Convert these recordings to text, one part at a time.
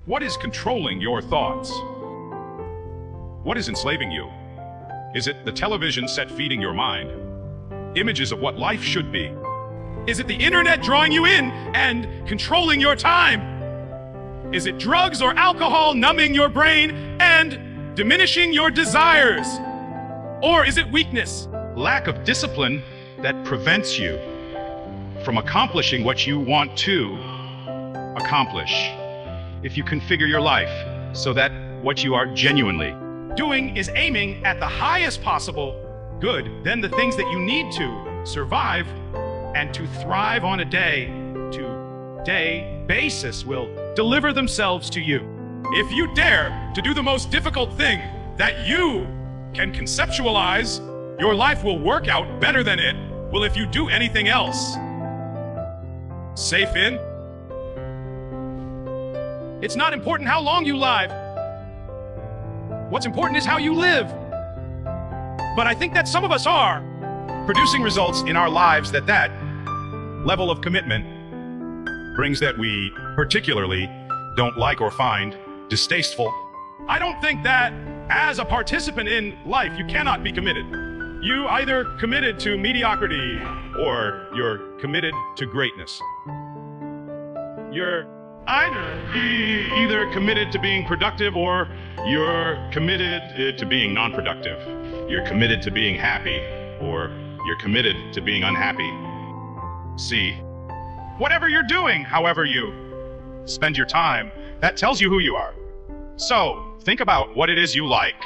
What is controlling your thoughts? What is enslaving you? Is it the television set feeding your mind images of what life should be? Is it the internet drawing you in and controlling your time? Is it drugs or alcohol numbing your brain and diminishing your desires? Or is it weakness, lack of discipline that prevents you from accomplishing what you want to accomplish? If you configure your life so that what you are genuinely doing is aiming at the highest possible good, then the things that you need to survive and to thrive on a day-to-day basis will deliver themselves to you. If you dare to do the most difficult thing that you can conceptualize, your life will work out better than it will if you do anything else. Safe in? It's not important how long you live. What's important is how you live. But I think that some of us are producing results in our lives that level of commitment brings that we particularly don't like or find distasteful. I don't think that as a participant in life, you cannot be committed. You either committed to mediocrity or you're committed to greatness. You're either committed to being productive or you're committed to being non-productive. You're committed to being happy or you're committed to being unhappy. See, whatever you're doing, however you spend your time, that tells you who you are. So think about what it is you like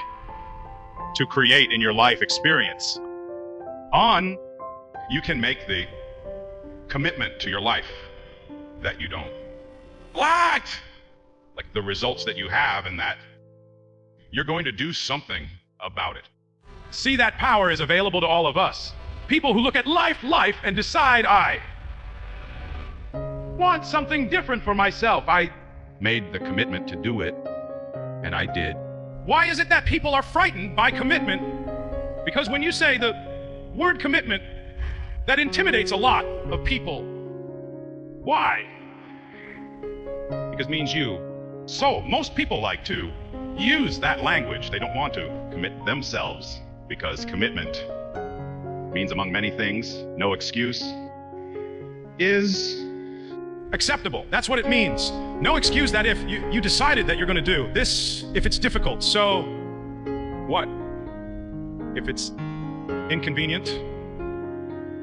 to create in your life experience. You can make the commitment to your life that you don't like the results that you have, and that you're going to do something about it. See, that power is available to all of us. People who look at life and decide, I want something different for myself. I made the commitment to do it, and I did. Why is it that people are frightened by commitment? Because when you say the word commitment, that intimidates a lot of people. Why? Because it means you. So most people like to use that language. They don't want to commit themselves because commitment means, among many things, no excuse is acceptable. That's what it means. No excuse that if you decided that you're going to do this, if it's difficult. So what? If it's inconvenient,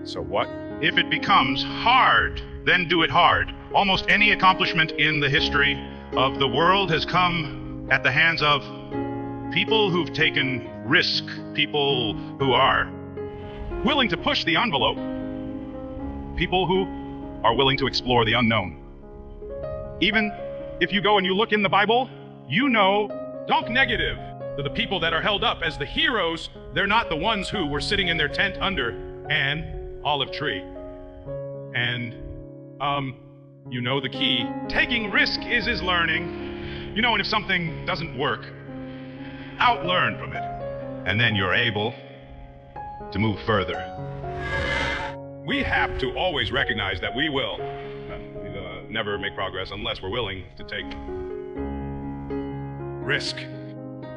so what? If it becomes hard, then do it hard. Almost any accomplishment in the history of the world has come at the hands of people who've taken risk, people who are willing to push the envelope, people who are willing to explore the unknown. Even if you go and you look in the Bible, you know, don't negative to the people that are held up as the heroes. They're not the ones who were sitting in their tent under an olive tree. And, you know the key. Taking risk is learning. You know, and if something doesn't work, outlearn from it. And then you're able to move further. We have to always recognize that we will never make progress unless we're willing to take risk.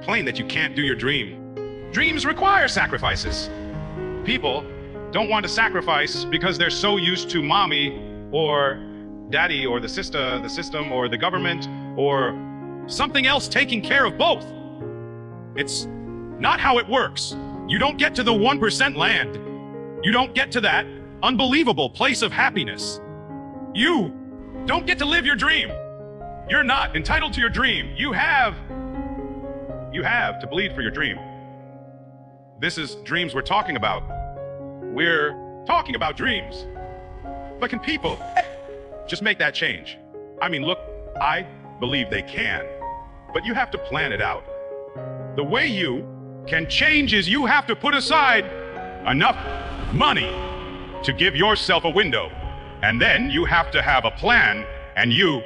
Plain that you can't do your dream. Dreams require sacrifices. People don't want to sacrifice because they're so used to mommy or daddy or the system or the government or something else taking care of both. It's not how it works. You don't get to the 1% land. You don't get to that unbelievable place of happiness. You don't get to live your dream. You're not entitled to your dream. You have to bleed for your dream. This is dreams we're talking about. We're talking about dreams. But can people just make that change? I mean, look, I believe they can, but you have to plan it out. The way you can change is you have to put aside enough money to give yourself a window. And then you have to have a plan, and you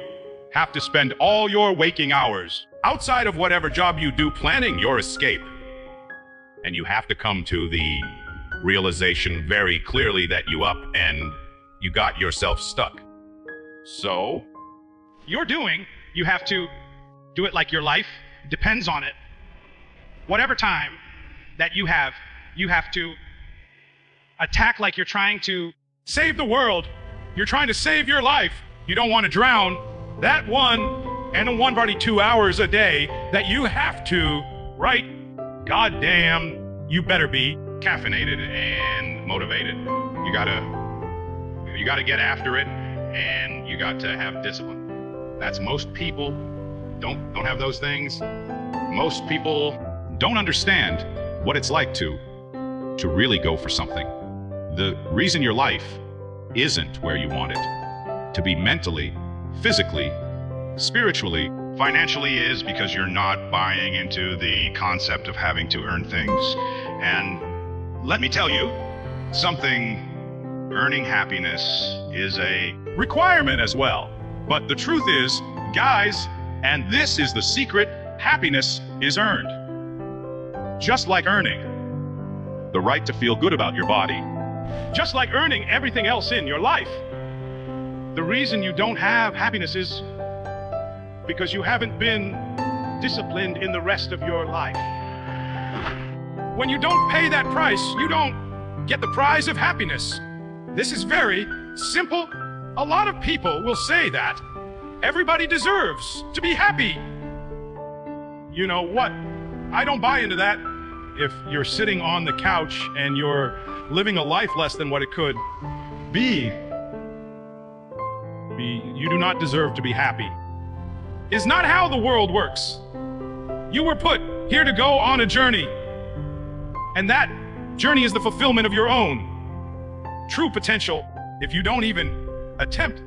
have to spend all your waking hours outside of whatever job you do planning your escape. And you have to come to the realization very clearly that you up and you got yourself stuck. So you have to Do it like your life depends on it. Whatever time that you have to attack like you're trying to Save the world. You're trying to save your life. You don't want to drown. That 2 hours a day that you have to, right? Goddamn, you better be caffeinated and motivated. You gotta get after it, and you got to have discipline. That's most people don't have those things. Most people don't understand what it's like to really go for something. The reason your life isn't where you want it to be mentally, physically, spiritually, financially is because you're not buying into the concept of having to earn things. And let me tell you something, earning happiness is a requirement as well. But the truth is, guys, and this is the secret, happiness is earned. Just like earning the right to feel good about your body. Just like earning everything else in your life. The reason you don't have happiness is because you haven't been disciplined in the rest of your life. When you don't pay that price, you don't get the prize of happiness. This is very simple. A lot of people will say that everybody deserves to be happy. You know what? I don't buy into that. If you're sitting on the couch and you're living a life less than what it could be, you do not deserve to be happy. Is not how the world works. You were put here to go on a journey, and that journey is the fulfillment of your own true potential. If you don't even attempt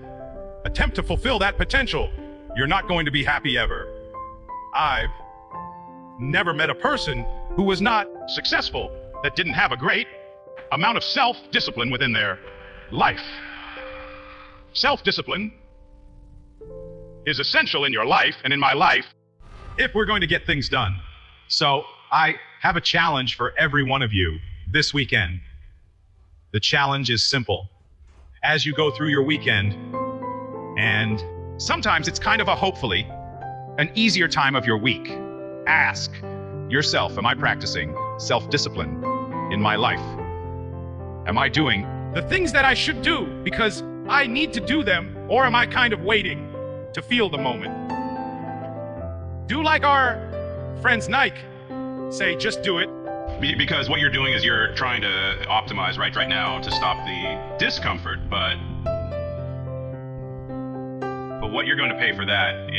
to fulfill that potential, you're not going to be happy ever. I've never met a person who was not successful that didn't have a great amount of self-discipline within their life. Self-discipline is essential in your life and in my life if we're going to get things done. So I have a challenge for every one of you this weekend. The challenge is simple. As you go through your weekend, and sometimes it's kind of a hopefully an easier time of your week, ask yourself, am I practicing self-discipline in my life? Am I doing the things that I should do because I need to do them, or am I kind of waiting to feel the moment? Do like our friends Nike say, just do it. Because what you're doing is you're trying to optimize right now to stop the discomfort, but what you're going to pay for that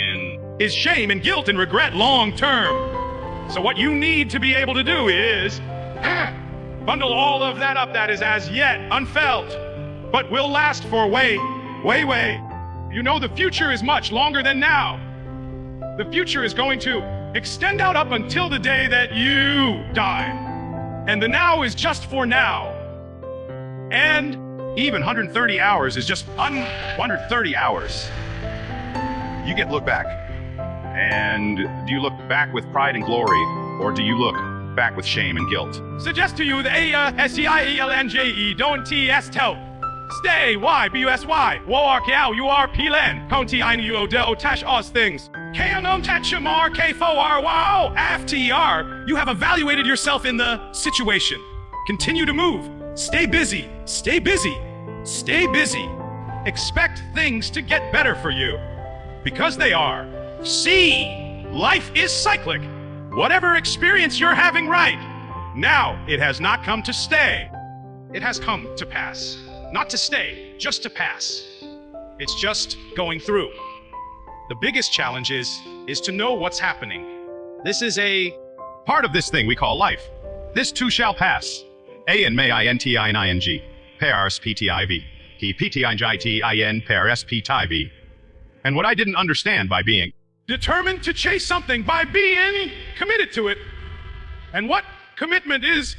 is shame and guilt and regret long term. So what you need to be able to do is bundle all of that up that is as yet unfelt, but will last for way. You know, the future is much longer than now. The future is going to extend out up until the day that you die. And the now is just for now. And even 130 hours is just 130 hours. You get look back. And do you look back with pride and glory, or do you look back with shame and guilt? Suggest to you the A-S-C-I-E-L-N-J-E, don't T-S-Tel. Stay, Y, B-U-S-Y, W-R-K-L-U-R-P-Len, County I-N-U-O-D-O-Tash Oz things. K-N-O Tachamar, K-Fo-R, wow, F-T-R. You have evaluated yourself in the situation. Continue to move. Stay busy, stay busy, stay busy. Expect things to get better for you, because they are. See, life is cyclic. Whatever experience you're having right now, it has not come to stay. It has come to pass. Not to stay, just to pass. It's just going through. The biggest challenge is to know what's happening. This is a part of this thing we call life. This too shall pass. A-N-M-A-I-N-T-I-N-I-N-G. P-A-R-S-P-T-I-V. P-T-I-N-G-I-T-I-N. P-A-R-S-P-T-I-V. And what I didn't understand by being determined to chase something, by being committed to it. And what commitment is?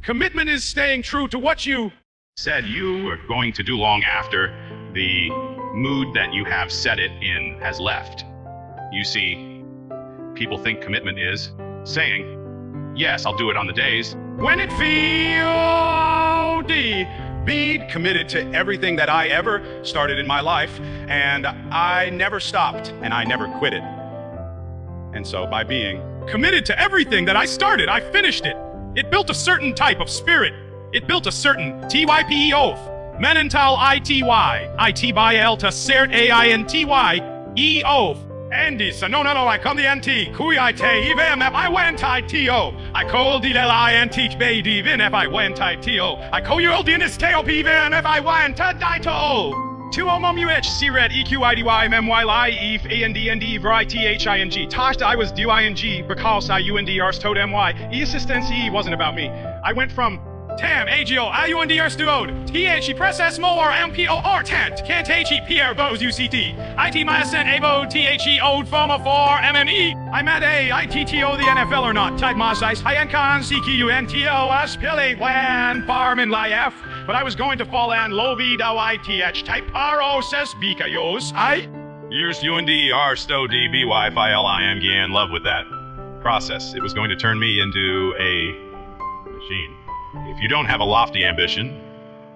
Commitment is staying true to what you said you were going to do long after the mood that you have set it in has left. You see, people think commitment is saying, yes, I'll do it on the days when it feels B, committed to everything that I ever started in my life, and I never stopped, and I never quit it. And so by being committed to everything that I started, I finished it. It built a certain type of spirit. It built a certain TYPE oath. Menental ITY. IT by L to cert AINTY. E oath. Andy, no, I come the NT. Kui I te, even if I went ITO. I call the I and teach baby, even if I went ITO. I call you old in this tail, even if I went to DITO. 2 O mum UH, C red, EQIDY, MMY, EF, AND, VRITHING. Tosh, I was DING, because I UNDRs told MY. E assistance E wasn't about me. I went from TAM, AGO, IUNDR stuod, TH, press S more, MPOR, tent, can't HE, Pierre, Bose, UCT, IT, Myosin, ABO, THE, Ode, FOMA, 4, MNE. I'm at A, ITTO, the NFL or not, type Mosice, Hyenkon, CQUNTO, Spilly, Plan, Farm, Life, but I was going to fall and Lovi, ITH, type RO, says Bikayos, I used UNDR, Sto, D, BY, FILIM, in love with that process. It was going to turn me into a machine. If you don't have a lofty ambition,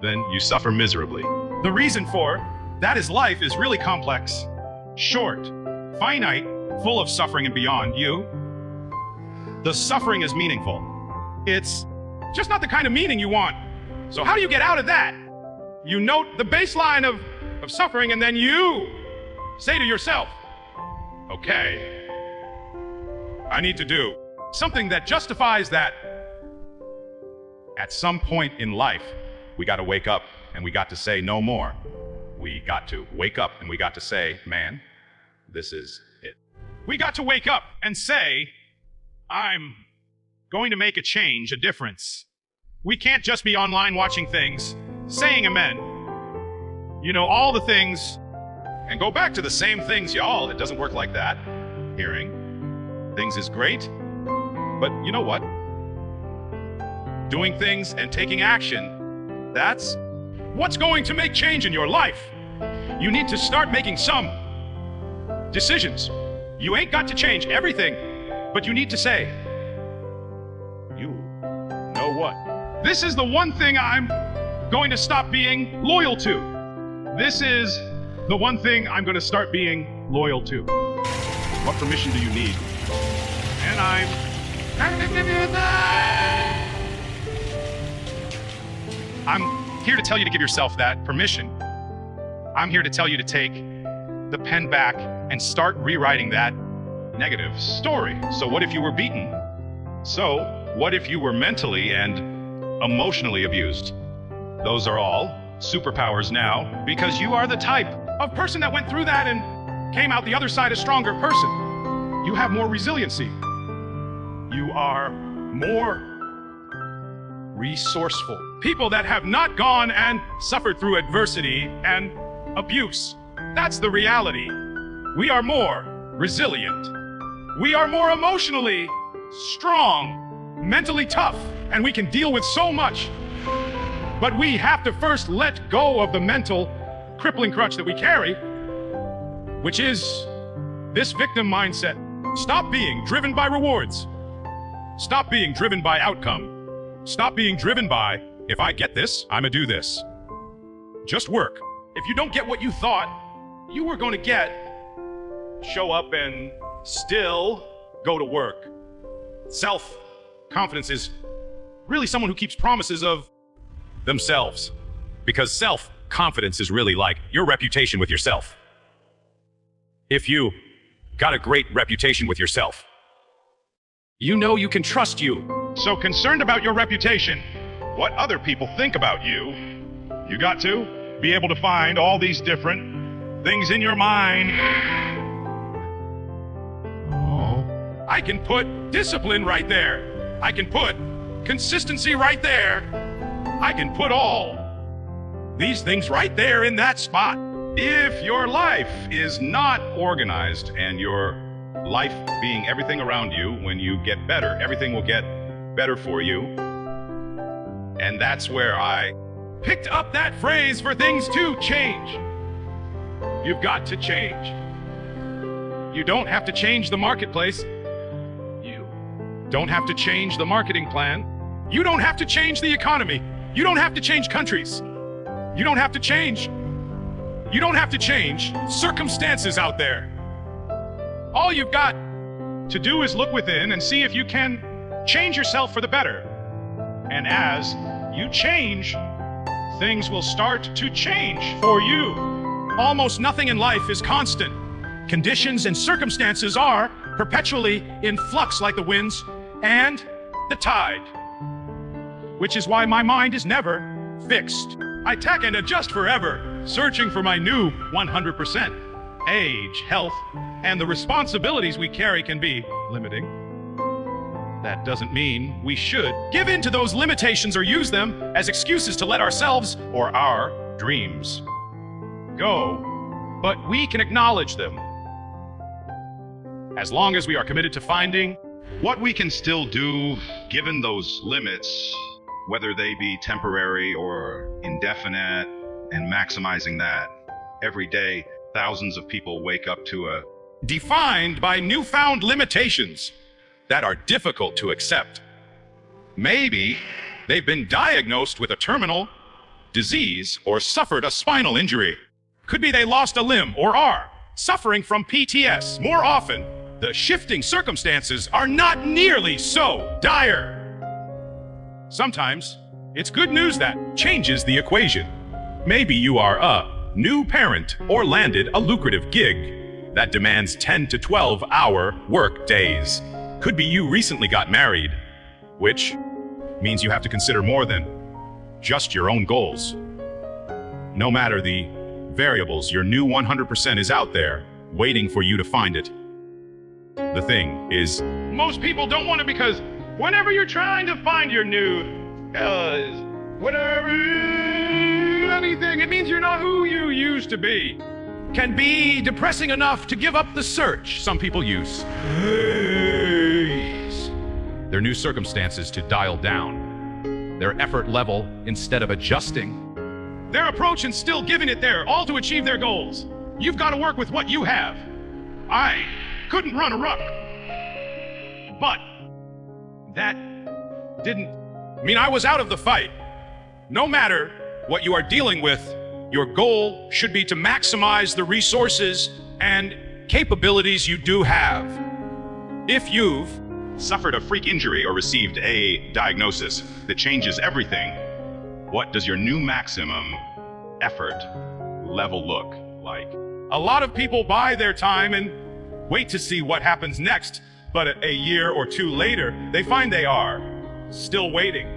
then you suffer miserably. The reason for that is life is really complex, short, finite, full of suffering and beyond you. The suffering is meaningful. It's just not the kind of meaning you want. So how do you get out of that? You note the baseline of suffering and then you say to yourself, okay, I need to do something that justifies that. At some point in life, we got to wake up and we got to say no more. We got to wake up and we got to say, man, this is it. We got to wake up and say, I'm going to make a change, a difference. We can't just be online watching things, saying amen. You know, all the things, and go back to the same things, y'all. It doesn't work like that. Hearing things is great, but you know what? Doing things and taking action, that's what's going to make change in your life. You need to start making some decisions. You ain't got to change everything, but you need to say, you know what? This is the one thing I'm going to stop being loyal to. This is the one thing I'm going to start being loyal to. What permission do you need? And I'm here to tell you to give yourself that permission. I'm here to tell you to take the pen back and start rewriting that negative story. So what if you were beaten? So what if you were mentally and emotionally abused? Those are all superpowers now because you are the type of person that went through that and came out the other side a stronger person. You have more resiliency. You are more resourceful. People that have not gone and suffered through adversity and abuse. That's the reality. We are more resilient. We are more emotionally strong, mentally tough, and we can deal with so much. But we have to first let go of the mental crippling crutch that we carry, which is this victim mindset. Stop being driven by rewards. Stop being driven by outcome. Stop being driven by, if I get this, I'ma do this. Just work. If you don't get what you thought you were gonna get, show up and still go to work. Self-confidence is really someone who keeps promises of themselves. Because self-confidence is really like your reputation with yourself. If you got a great reputation with yourself, you know you can trust you. So concerned about your reputation, what other people think about you, you got to be able to find all these different things in your mind. Oh, I can put discipline right there. I can put consistency right there. I can put all these things right there in that spot. If your life is not organized and your life being everything around you, when you get better, everything will get better for you. And that's where I picked up that phrase for things to change. You've got to change. You don't have to change the marketplace. You don't have to change the marketing plan. You don't have to change the economy. You don't have to change countries. You don't have to change. You don't have to change circumstances out there. All you've got To do is look within and see if you can change yourself for the better. And as you change, things will start to change for you. almost nothing in life is constant. Conditions and circumstances are perpetually in flux like the winds and the tide. Which is why my mind is never fixed. I tack and adjust forever, searching for my new 100%. Age, health, and the responsibilities we carry can be limiting. That doesn't mean we should give in to those limitations or use them as excuses to let ourselves Or our dreams go. but we can acknowledge them. As long as we are committed to finding What we can still do, given those limits, whether they be temporary or indefinite, and maximizing that. Every day, thousands of people wake up to a defined by newfound limitations that are difficult to accept. Maybe they've been diagnosed with a terminal disease or suffered a spinal injury. Could be they lost a limb or are suffering from PTS. More often, the shifting circumstances are not nearly so dire. Sometimes, it's good news that changes the equation. Maybe you are a new parent or landed a lucrative gig that demands 10 to 12-hour work days. Could be you recently got married, which means you have to consider more than just your own goals. No matter the variables, your new 100% is out there, waiting for you to find it. The thing is, Most people don't want it because whenever you're trying to find your new, whatever, anything, it means you're not who you used to be. can be depressing enough to give up the search. Some people use their new circumstances to dial down their effort level instead of adjusting their approach and still giving it their all to achieve their goals. You've got to work with what you have. I couldn't run a ruck. But that didn't mean I was out of the fight. No matter what you are dealing with, your goal should be to maximize the resources and capabilities you do have. If you've suffered a freak injury or received a diagnosis that changes everything, what does your new maximum effort level look like? a lot of people buy their time and wait to see what happens next, but a year or two later, they find they are still waiting.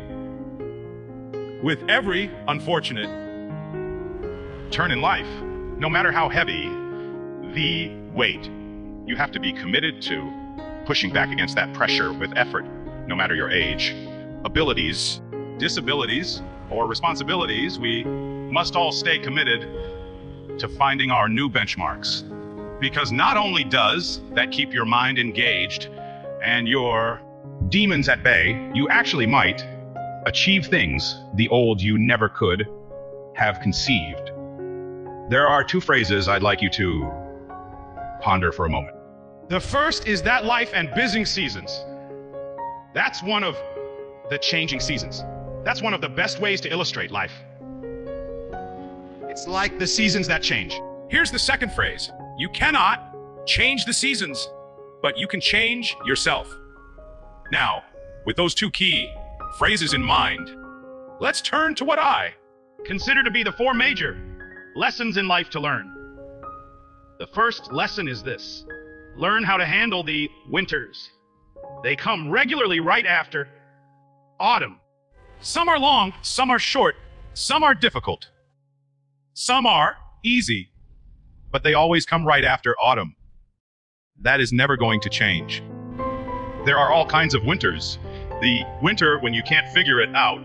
With every unfortunate Turn in life, no matter how heavy the weight, you have to be committed to pushing back against that pressure with effort, no matter your age, abilities, disabilities, or responsibilities. We must all stay committed to finding our new benchmarks. Because not only does that keep your mind engaged and your demons at bay, you actually might achieve things the old you never could have conceived. There are two phrases I'd like you to ponder for a moment. The first is that life and busy seasons. That's one of the changing seasons. That's one of the best ways to illustrate life. It's like the seasons that change. Here's the second phrase. You cannot change the seasons, but you can change yourself. Now, with those two key phrases in mind, let's turn to what I Consider to be the four major lessons in life to learn. The first lesson is this: learn how to handle the winters. They come regularly right after autumn. Some are long, some are short, some are difficult. Some are easy, but they always come right after autumn. That is never going to change. There are all kinds of winters. The winter when you can't figure it out.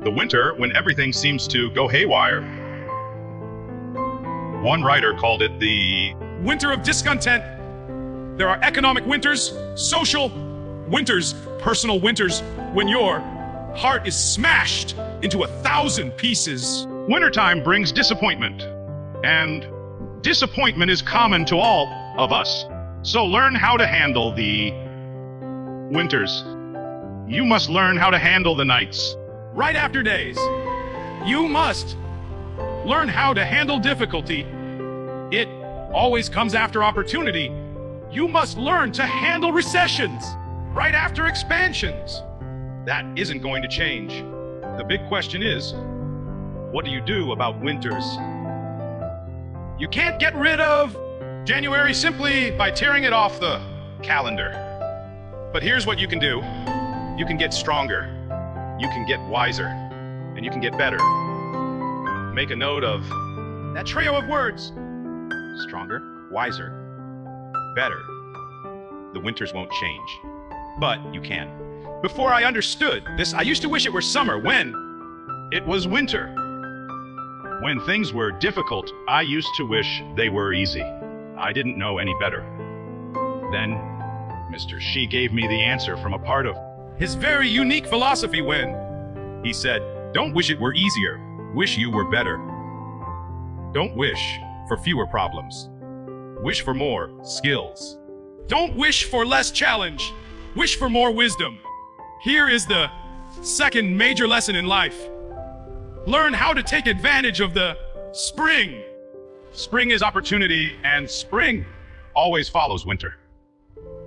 The winter when everything seems to go haywire. One writer called it the Winter of discontent. There are economic winters, social winters, personal winters, when your heart is smashed into 1,000 pieces. wintertime brings disappointment. And disappointment is common to all of us. So learn how to handle the winters. You must learn how to handle the nights. Right after days, you must Learn how to handle difficulty. It always comes after opportunity. You must learn to handle recessions right after expansions. That isn't going to change. The big question is, what do you do about winters? You can't get rid of January simply by tearing it off the calendar. But here's what you can do. You can get stronger, you can get wiser, and you can get better. Make a note of that trio of words. Stronger, wiser, better. The winters won't change, but you can. Before I understood this, I used to wish it were summer when it was winter. When things were difficult, I used to wish they were easy. I didn't know any better. Then, Mr. She gave me the answer from a part of his very unique philosophy when he said, "Don't wish it were easier, wish you were better." Don't wish for fewer problems. Wish for more skills. Don't wish for less challenge. Wish for more wisdom. Here is the second major lesson in life. Learn how to take advantage of the spring. Spring is opportunity, and spring always follows winter.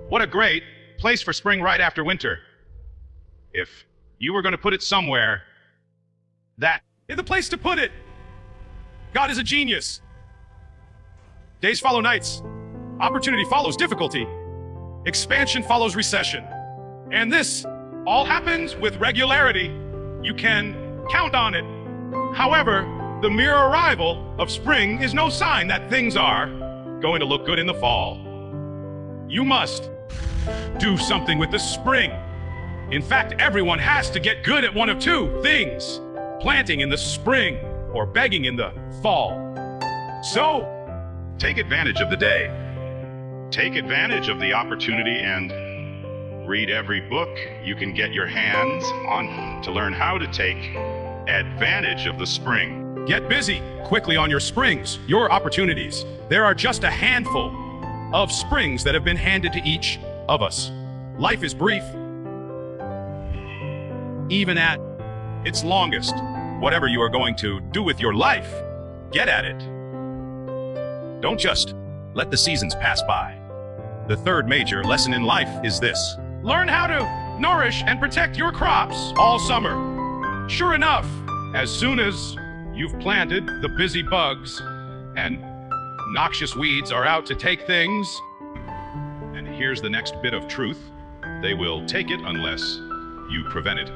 What a great place for spring right after winter. If you were going to put it somewhere, that is the place to put it. God is a genius. Days follow nights. Opportunity follows difficulty. Expansion follows recession. And this all happens with regularity. You can count on it. However, the mere arrival of spring is no sign that things are going to look good in the fall. You must do something with the spring. In fact, everyone has to get good at one of two things: planting in the spring or begging in the fall. So, take advantage of the day. Take advantage of the opportunity and read every book you can get your hands on to learn how to take advantage of the spring. Get busy quickly on your springs, your opportunities. There are just a handful of springs that have been handed to each of us. Life is brief, even at its longest. Whatever you are going to do with your life, get at it. Don't just let the seasons pass by. The third major lesson in life is this: learn how to nourish and protect your crops all summer. Sure enough, as soon as you've planted, the busy bugs and noxious weeds are out to take things. And here's the next bit of truth: they will take it unless you prevent it.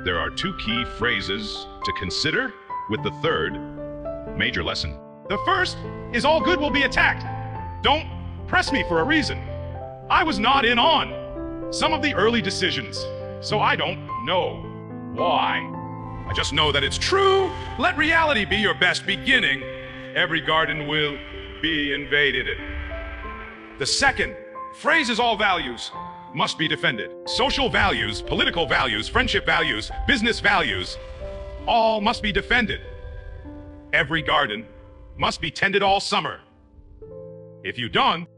There are two key phrases to consider with the third major lesson. The first is all good will be attacked. Don't press me for a reason. I was not in on some of the early decisions, so I don't know why. I just know that it's true. Let reality be your best beginning. Every garden will be invaded. The second phrase is all values must be defended. Social values, political values, friendship values, business values, all must be defended. Every garden must be tended all summer. If you don't,